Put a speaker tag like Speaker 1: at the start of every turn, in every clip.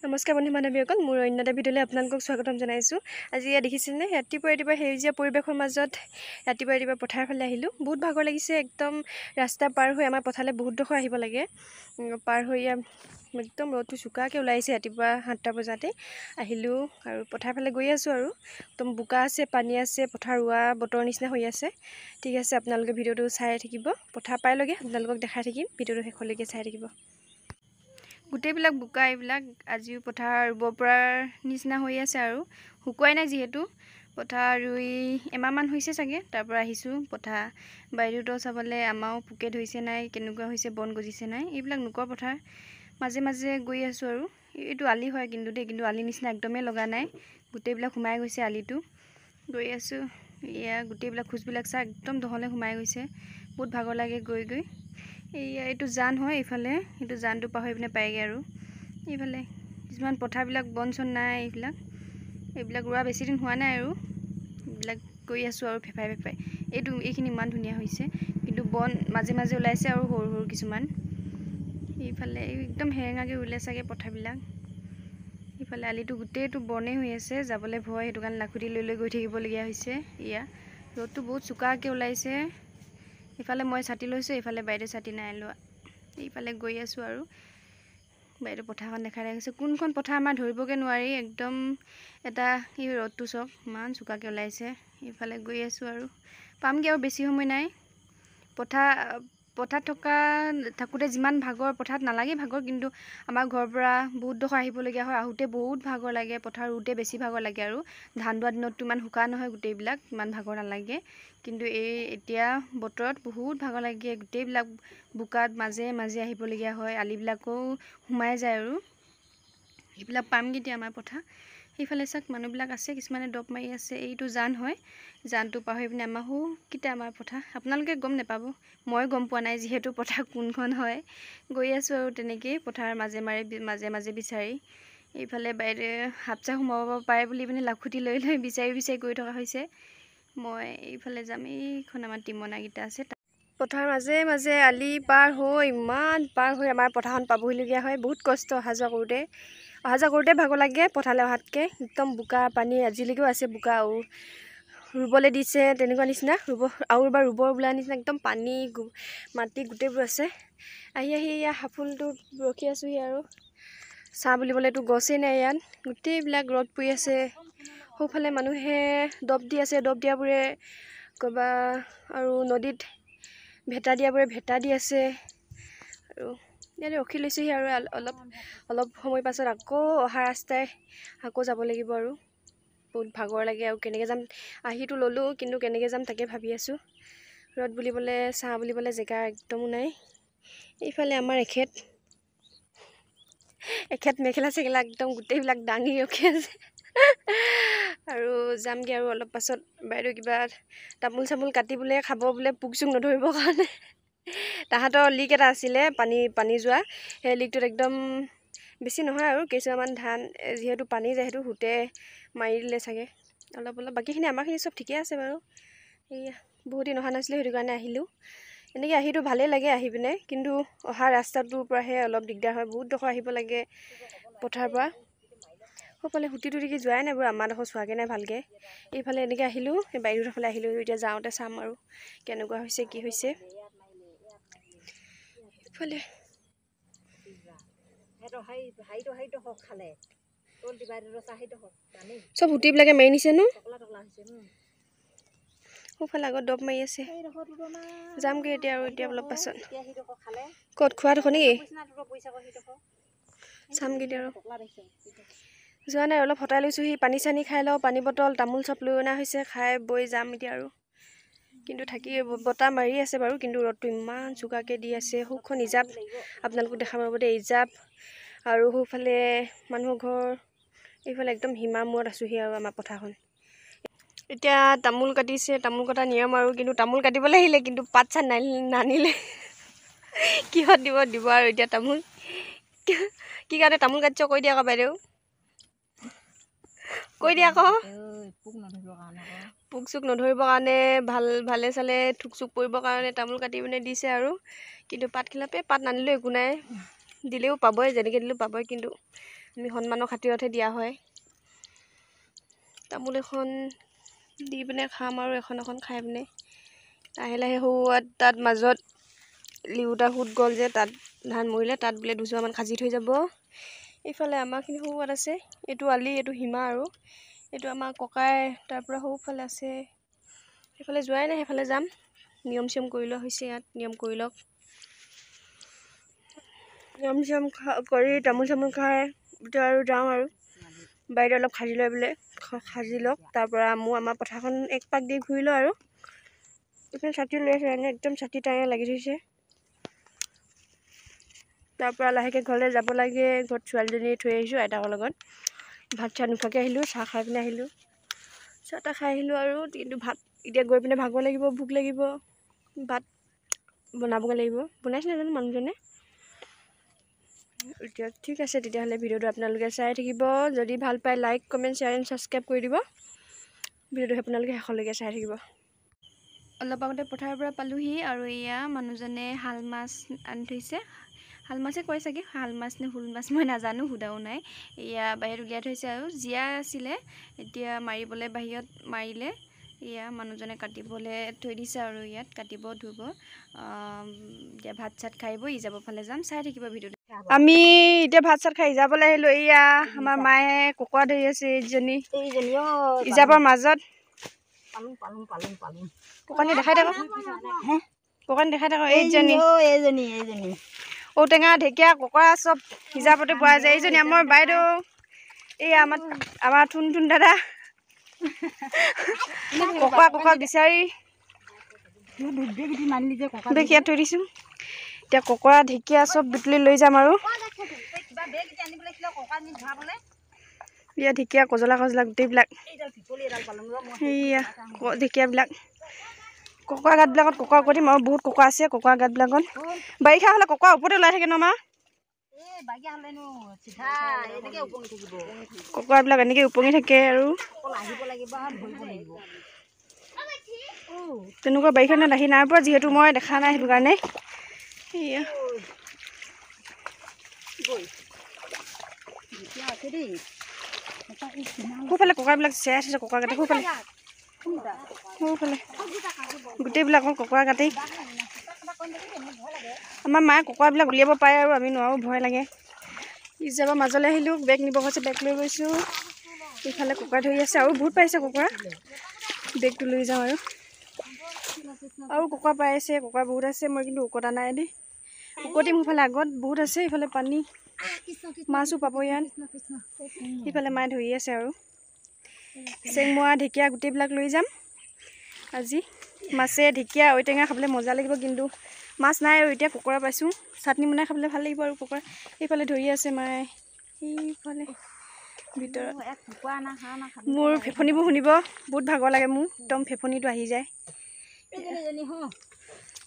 Speaker 1: নমস্কাৰ বন্ধু বান্ধৱীসকল, মোৰ অন্য এটা ভিডিঅ'লৈ আপোনালোকক স্বাগতম জনাইছোঁ। আজি ইয়াত দেখিছেনে, ৰাতিপুৱা সেউজীয়া পৰিৱেশৰ মাজত ৰাতিপুৱা পথাৰ ফালে আহিলোঁ। বহুত ভাগৰ লাগিছে, একদম ৰাস্তা পাৰ হৈ আমাৰ পথাৰলৈ বহুত ডোখৰ আহিব লাগে। পাৰ হৈ একদম ৰ'দটো চোকাকৈ ওলাইছে। ৰাতিপুৱা 7টা বজাতে আহিলোঁ আৰু পথাৰ ফালে গৈ আছোঁ আৰু একদম বোকা আছে, পানী আছে, পথাৰ ৰোৱা বতৰ নিচিনা হৈ আছে। ঠিক আছে, আপোনালোকে ভিডিঅ'টো চাই থাকিব। পথাৰ পাইলৈকে আপোনালোকক দেখাই থাকিম, ভিডিঅ'টো শেষলৈকে চাই থাকিব। গোটেইবিলাক বোকা, এইবিলাক আজিও পথাৰ ৰুব পৰাৰ নিচিনা হৈ আছে আৰু শুকুৱাই নাই যিহেতু। পথাৰ ৰুই এমাহমান হৈছে চাগে, তাৰ পৰা আহিছোঁ পথাৰ বাইদেউতো চাবলৈ। আমাৰো পোকে ধৰিছে নাই, কেনেকুৱা হৈছে, বন গজিছে নাই, এইবিলাক লোকৰ পথাৰ মাজে মাজে গৈ আছোঁ আৰু এইটো আলি হয় কিন্তু আলি নিচিনা একদমেই লগা নাই, গোটেইবিলাক সোমাই গৈছে আলিটো। গৈ আছোঁ, এয়া গোটেইবিলাক খোজবিলাক চাহ একদম দহলে সোমাই গৈছে। বহুত ভাগৰ লাগে গৈ গৈ। এইটো জান হয়, এইফালে এইটো জানটো পাহৰি পিনে পায়গৈ আৰু এইফালে কিছুমান পথাৰবিলাক বন চন নাই। এইবিলাক ৰোৱা বেছিদিন হোৱা নাই আৰু এইবিলাক গৈ আছোঁ আৰু ফেফাই এইখিনি ইমান ধুনীয়া হৈছে, কিন্তু বন মাজে মাজে ওলাইছে আৰু সৰু সৰু কিছুমান। এইফালে একদম হেৰেঙাকৈ ৰুলে চাগে পথাৰবিলাক। এইফালে আলিটো গোটেইটো বনেই হৈ আছে, যাবলৈ ভয়, সেইটো কাৰণে লাখুটি লৈ গৈ থাকিবলগীয়া হৈছে। ৰ'দটো বহুত চোকাকৈ ওলাইছে। ইফালে মই ছাতি লৈছোঁ, এইফালে বাইদেউ ছাতি নাই লোৱা। এইফালে গৈ আছোঁ আৰু বাইদেউ পথাৰখন দেখাই ৰাখিছে। কোনখন পথাৰ আমাৰ ধৰিবগৈ নোৱাৰি, একদম এটা এই ৰ'দটো চাওক ইমান চোকাকৈ ওলাইছে। এইফালে গৈ আছোঁ আৰু পামগৈ আৰু বেছি সময় নাই। পথাৰত থাকোঁতে যিমান ভাগৰ, পথাৰত নালাগে ভাগৰ, কিন্তু আমাৰ ঘৰৰ পৰা বহুত ডোখৰ আহিবলগীয়া হয়। আহোঁতে বহুত ভাগৰ লাগে, পথাৰ ৰুওঁতে বেছি ভাগৰ লাগে আৰু ধান দোৱা দিনততো ইমান শুকান নহয় গোটেইবিলাক, ইমান ভাগৰ নালাগে। কিন্তু এতিয়া বতৰত বহুত ভাগৰ লাগে, গোটেইবিলাক বোকাত মাজে মাজে আহিবলগীয়া হয়। আলিবিলাকো সোমাই যায় আৰু এইবিলাক পামগৈ এতিয়া আমাৰ পথাৰ। সেইফালে চাওক মানুহবিলাক আছে, কিছুমানে দব মাৰি আছে। এইটো জান হয়, জানটো পাহৰি পিনে আমাৰ পথাৰ। আপোনালোকে গম নাপাব, মই গম পোৱা নাই যিহেতু পথাৰ কোনখন হয়। গৈ আছোঁ আৰু তেনেকেই পথাৰ মাজে মাজে বিচাৰি। এইফালে বাইদেৱে হাত চাহ সোমাব পাৰে বুলি পিনে লাখুটি লৈ বিচাৰি গৈ থকা হৈছে। মই এইফালে যাম, এইখন আমাৰ টিমনাকেইটা আছে। পথাৰ মাজে মাজে আলি পাৰ হৈ ইমান পাৰ হৈ আমাৰ পথাৰখন পাবহিলগীয়া হয়। বহুত কষ্ট অহা যোৱা কৰোঁতে ভাগৰ লাগে পথাৰলৈ অহাতকৈ। একদম বোকা পানী আজিলৈকেও আছে, বোকা আৰু ৰুবলৈ দিছে তেনেকুৱা নিচিনা, আৰু এবাৰ ৰুব বোলা নিচিনা একদম পানী মাটি গোটেইবোৰ আছে। আহি হাফুলটোত ৰখি আছোঁহি আৰু চাহ বুলিবলৈতো গছেই নাই ইয়াত, গোটেইবিলাক ৰ'দ পৰি আছে। সোঁফালে মানুহে দব দি আছে, দব দিয়াবোৰে ক'বা আৰু নদীত ভেটা দিয়াবোৰে ভেটা দি আছে। আৰু ইয়াতে ৰখি লৈছোঁহি আৰু অলপ সময় পাছত আকৌ অহা ৰাস্তাই আকৌ যাব লাগিব আৰু বহুত ভাগৰ লাগে। আৰু কেনেকৈ যাম, আহিতো ল'লোঁ, কিন্তু কেনেকৈ যাম তাকে ভাবি আছোঁ। ৰ'দ বুলিবলৈ, ছাঁ বুলিবলৈ জেগা একদমো নাই। এইফালে আমাৰ এখেত মেখেলা চেখেলা একদম গোটেইবিলাক দাঙি ৰখি আছে। আৰু যামগৈ আৰু অলপ পাছত। বাইদেউ কিবা তামোল চামোল কাটি বোলে খাব, বোলে পোক চোক নধৰিবৰ কাৰণে। তাহাঁতৰ লিক এটা আছিলে, পানী যোৱা, সেই লিকটোত একদম বেছি নহয় আৰু কেইচুৱামান ধান যিহেতু পানী যায়, সেইটো সুতে মাৰি দিলে চাগে অলপ। বাকীখিনি আমাৰখিনি চব ঠিকে আছে বাৰু। বহুত দিন অহা নাছিলোঁ, সেইটো কাৰণে আহিলোঁ। এনেকৈ আহিতো ভালেই লাগে আহি পিনে, কিন্তু অহা ৰাস্তাটোৰ পৰাহে অলপ দিগদাৰ হয়। বহুত ডোখৰ আহিব লাগে পথাৰৰ পৰা। সকলে সুতি যোৱাই নাই বাৰু, আমাৰ ডোখৰ চোৱাগৈ নাই ভালকৈ। এইফালে এনেকৈ আহিলোঁ, সেই বাইদেউৰ ফালে আহিলোঁ। এতিয়া যাওঁতে চাম আৰু কেনেকুৱা হৈছে, কি হৈছে। এইফালে চব সুতিবিলাকে মাৰি নিছে ন। সোঁফালে আগত দব মাৰি আছে। যামগৈ এতিয়া আৰু অলপ পাছত। ক'ত খোৱাডোখৰ নেকি? চামগৈ এতিয়া আৰু যোৱা নাই, অলপ হতাই লৈছোঁহি। পানী চানী খাই লওঁ, পানী বটল তামোল চব লৈ অনা হৈছে, খাই বৈ যাম এতিয়া আৰু। কিন্তু বতাহ মাৰি আছে বাৰু, কিন্তু ৰ'দটো ইমান চোকাকৈ দি আছে। সুখন ইজাপ আপোনালোকক দেখা পাব দেই, ইজাপ। আৰু সোঁফালে মানুহৰ ঘৰ, এইফালে একদম সীমা মূৰত আছোঁহি আৰু আমাৰ পথাৰখন। এতিয়া তামোল কাটিছে, তামোল কটা নিয়ম আৰু, কিন্তু তামোল কাটিবলৈ আহিলে, কিন্তু পাত চাত নানিলে। কিহত দিব আৰু এতিয়া তামোল। কি কাৰণে তামোল কাটিছ কৈ দিয়া আকৌ বাইদেউ, কৈ দিয়া আকৌ। পোক চোক নধৰিবৰ কাৰণে, ভালে চালে থোক চোক পৰিবৰ কাৰণে তামোল কাটি পিনে দিছে আৰু। কিন্তু পাত নানিলেও একো নাই, দিলেও পাবই, যেনেকৈ দিলেও পাবই। কিন্তু আমি সন্মানৰ খাতিৰতহে দিয়া হয়। তামোল এখন দি পিনে খাম আৰু এখন খাই পিনে লাহে লাহে হোৱাত তাত মাজত লিউটা সোঁত গ'ল যে তাত ধান মৰিলে, তাত বোলে দুজোপামান সাজি থৈ যাব। এইফালে আমাৰখিনি সৌৱাত আছে, এইটো আলি, এইটো সীমা আৰু এইটো আমাৰ ককাই তাৰ পৰা সৌফালে আছে। সেইফালে যোৱাই নাই, সেইফালে যাম। নিয়ম চিয়ম কৰি লোৱা হৈছে ইয়াত, নিয়ম কৰি লওক। নিয়ম চিয়ম কৰি তামোল চামোল খাই আৰু যাওঁ আৰু বাইদেউ অলপ সাজি লয় বোলে, সাজি লওক। তাৰপৰা আমাৰ পথাৰখন এক পাক দি ঘূৰি লওঁ আৰু এইফালে ছাতি লৈ আছে, একদম ছাতি টাইনে লাগি থৈছে। তাৰপৰা লাহেকৈ ঘৰলৈ যাব লাগে। ঘৰত ছোৱালীজনী থৈ আহিছোঁ আইতাকৰ লগত। ভাত চাহ নোখোৱাকৈ আহিলোঁ, চাহ খাই পিনে আহিলোঁ, চাহ তাহ খাই আহিলোঁ আৰু কিন্তু ভাত এতিয়া গৈ পিনে ভাগৰ লাগিব, ভোক লাগিব, ভাত বনাবগৈ লাগিব। বনাইছে নাজানো মানুহজনে। এতিয়া ঠিক আছে তেতিয়াহ'লে ভিডিঅ'টো আপোনালোকে চাই থাকিব। যদি ভাল পায় like comment share and subscribe কৰি দিব। ভিডিঅ'টো আপোনালোকে শেষলৈকে চাই থাকিব। অলপ আগতে পথাৰৰ পৰা পালোহি আৰু এয়া মানুহজনে শাল মাছ আনি থৈছে। শাল মাছে কয় চাগে, শাল মাছ নে শোল মাছ মই নাজানো, সোধাও নাই। এয়া বাহিৰত উলিয়াই থৈছে আৰু জীয়া আছিলে, এতিয়া মাৰিবলৈ বাহিৰত মাৰিলে। এয়া মানুহজনে কাটিবলৈ থৈ দিছে আৰু ইয়াত কাটিব ধুব। এতিয়া ভাত চাত খাই বৈ ইজাবৰ ফালে যাম, চাই থাকিব ভিডিঅ'টো। আমি এতিয়া ভাত চাত খাই ইজাবলৈ আহিলোঁ। এয়া আমাৰ মায়ে কুকুৰা ধৰি আছে, এইজনী ইজাবৰ মাজত। ককানি দেখাই থাকক, ককানি দেখাই থাকক। এইজনী ঔটেঙা ঢেকীয়া কুকুৰা চব হিজাপতে পোৱা যায়। এইজনী আমাৰ বাইদেউ, এই আমাৰ থুন দাদা কুকুৰা বিচাৰি ইয়াত থৈ দিছোঁ। এতিয়া কুকুৰা ঢেকীয়া চব বুটলি লৈ যাম আৰু এতিয়া ঢেকীয়া কজলা গোটেইবিলাক সেয়া ঢেকীয়াবিলাক কুকুৰা গাঁতবিলাকত কুকুৰা উকতিম আৰু বহুত কুকুৰা আছে। কুকুৰা গাঁতবিলাকত বাৰিষা হ'লে কুকুৰা ওপৰতে ওলাই থাকে ন মা, কুকুৰাবিলাক এনেকৈ উপঙি থাকে আৰু তেনেকুৱা বাৰিষা দিনত আহি নাই পৰা, যিহেতু মই দেখা নাই সেইটো কাৰণে। সেয়া সোঁফালে কুকুৰাবিলাক চেৰাই থৈছে, কুকুৰা গাঁতে সোঁফালে গোটেইবিলাক কুকুৰা গাঁতেই। আমাৰ মায়ে কুকুৰাবিলাক উলিয়াব পাৰে আৰু আমি নোৱাৰোঁ, ভয় লাগে। ইজাবৰ মাজলৈ আহিলোঁ, বেগ নিব গৈছে, বেগ লৈ গৈছোঁ। ইফালে কুকুৰা ধৰি আছে আৰু বহুত পাইছে কুকুৰা, বেগটো লৈ যাওঁ আৰু কুকুৰা পাই আছে, কুকুৰা বহুত আছে। মই কিন্তু উকতা নাই দেই, উকতিম সোঁফালে আগত বহুত আছে। ইফালে পানী মাছো পাব ইয়াত। সিফালে মায়ে ধৰি আছে আৰু চেংমৰা ঢেকীয়া গোটেইবিলাক লৈ যাম আজি। মাছে ঢেকীয়া ঔটেঙা খাবলৈ মজা লাগিব, কিন্তু মাছ নাই আৰু এতিয়া কুকুৰা পাইছোঁ, চাটনি বনাই খাবলৈ ভাল লাগিব আৰু কুকুৰা। সেইফালে ধৰি আছে মায়ে, সেইফালে ভিতৰত। মোৰ ফেফনিবোৰ শুনিব, বহুত ভাগৰ লাগে মোৰ, একদম ফেফনিটো আহি যায়।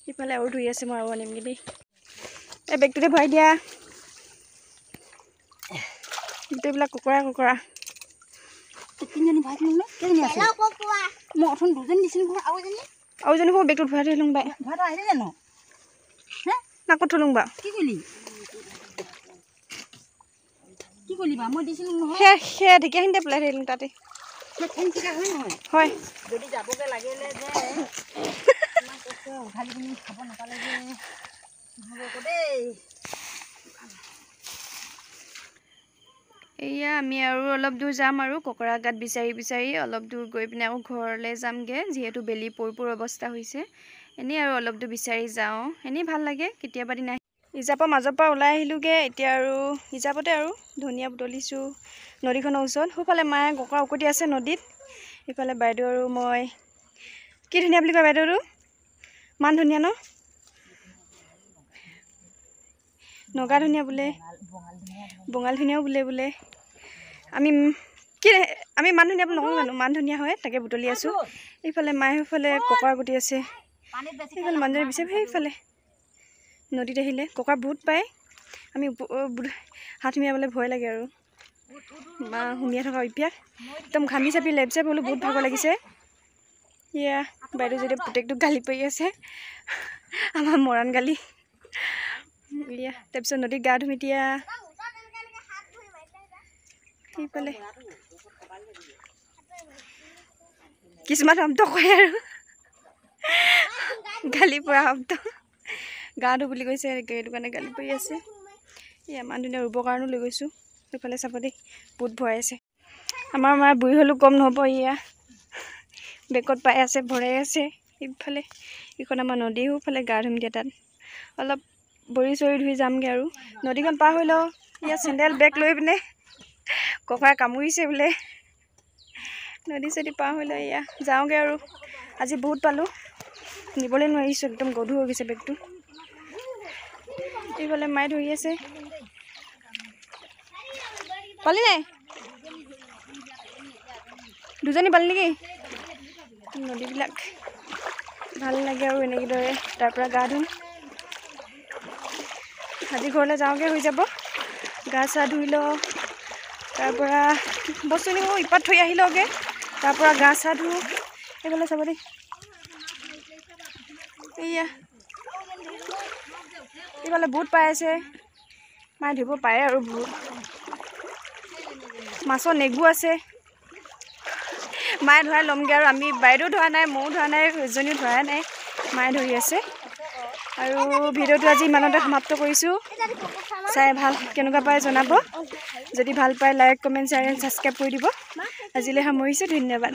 Speaker 1: সিফালে আৰু ধৰি আছে, মই আৰু আনিমগৈ দেই। এই বেগটোতে ভৰাই দিয়া গোটেইবিলাক কুকুৰা আৰু এজনী সৌ বেগটোত ভৰাই থৈ আহিলোঁ বাই। নাকত থলোঁ বা সেয়া ঢেকীয়াখিনিতে পেলাই থৈ আহিলোঁ তাতে। হয় এয়া আমি আৰু অলপ দূৰ যাম আৰু কুকুৰা গাঁত বিচাৰি অলপ দূৰ গৈ পিনে আকৌ ঘৰলৈ যামগৈ, যিহেতু বেলি পৰি অৱস্থা হৈছে। এনেই আৰু অলপ দূৰ বিচাৰি যাওঁ, এনেই ভাল লাগে কেতিয়াবা দিনা। ইজাপৰ মাজৰ পৰা ওলাই আহিলোঁগৈ। এতিয়া আৰু ইজাপতে আৰু ধনিয়া বুটলিছোঁ নদীখনৰ ওচৰত। সোঁফালে মায়ে কুকুৰা উকতি আছে নদীত। ইফালে বাইদেউ আৰু মই, কি ধুনীয়া বুলি কয় বাইদেউটো, মান ধুনীয়া ন, নগা ধুনীয়া বোলে, বঙাল ধুনীয়াও বোলে। আমি মান ধুনীয়া বুলি নকওঁ জানো, মান ধুনীয়া হয়, তাকে বুটলি আছোঁ। এইফালে মায়ে সেইফালে কুকুৰা গুটি আছে, সেইফালে মানুহজনী বিচাৰি সেইফালে নদীত আহিলে কুকুৰা বহুত পায়। আমি হাত সুমিয়াবলৈ ভয় লাগে আৰু মা সুমিয়াই থকা অভ্যাস, একদম ঘামি চাপি লেপ চেপ হ'লেও বহুত ভাগৰ লাগিছে। এয়া বাইদেউ যদি পুতেকটোক গালি পাৰি আছে, আমাৰ মৰাণ গালি। এয়া তাৰপিছত নদীত গা ধুম এতিয়া। সেইফালে কিছুমান শব্দ কয় আৰু গালি পৰা শব্দ গা ধু বুলি কৈছে সেইটো কাৰণে গালি পৰি আছে। এয়া ইমান ধুনীয়া ৰুবৰ কাৰণেও লৈ গৈছোঁ। সেইফালে চাব দেই বহুত ভৰাই আছে। আমাৰ মাৰ বুঢ়ী হ'লেও কম নহ'ব। এয়া বেগত পাই আছে ভৰাই আছে। ইফালে এইখন আমাৰ নদীও ফালে গা ধুম দিয়া তাত অলপ বৰি চৰি ধুই যামগৈ আৰু নদীখন পাৰ হৈ লওঁ। ইয়াত চেণ্ডেল বেগ লৈ পিনে ককাই কামুৰিছে বোলে। নদী চদী পাৰ হৈ লওঁ এয়া যাওঁগৈ আৰু আজি বহুত পালোঁ নিবলৈ নোৱাৰিছোঁ একদম গধুৰ হৈ গৈছে বেগটো। এইফালে মায়ে ধৰি আছে। পালি নাই দুজনী পালি নেকি? নদীবিলাক ভাল লাগে আৰু এনেদৰে তাৰ পৰা গা ধুম। আজি ঘৰলৈ যাওঁগৈ হৈ যাব। গা চা ধুই লওঁ তাৰ পৰা বস্তু নিব ইপাত থৈ আহি লওঁগৈ তাৰ পৰা গা চা ধুওঁ। এইফালে চাব দেই এয়া এইফালে বহুত পাই আছে। মায়ে ধুব পাৰে আৰু বহুত মাছৰ নেগু আছে। মায়ে ধৰাই ল'মগৈ আৰু আমি বাইদেউ ধৰা নাই ময়ো ধৰা নাই এজনীও ধৰাই নাই মায়ে ধৰি আছে। আৰু ভিডিঅ'টো আজি ইমানতে সমাপ্ত কৰিছোঁ। চাই ভাল কেনেকুৱা পায় জনাব। যদি ভাল পায় like comment share and subscribe কৰি দিব। আজিলৈ সামৰিছোঁ। ধন্যবাদ।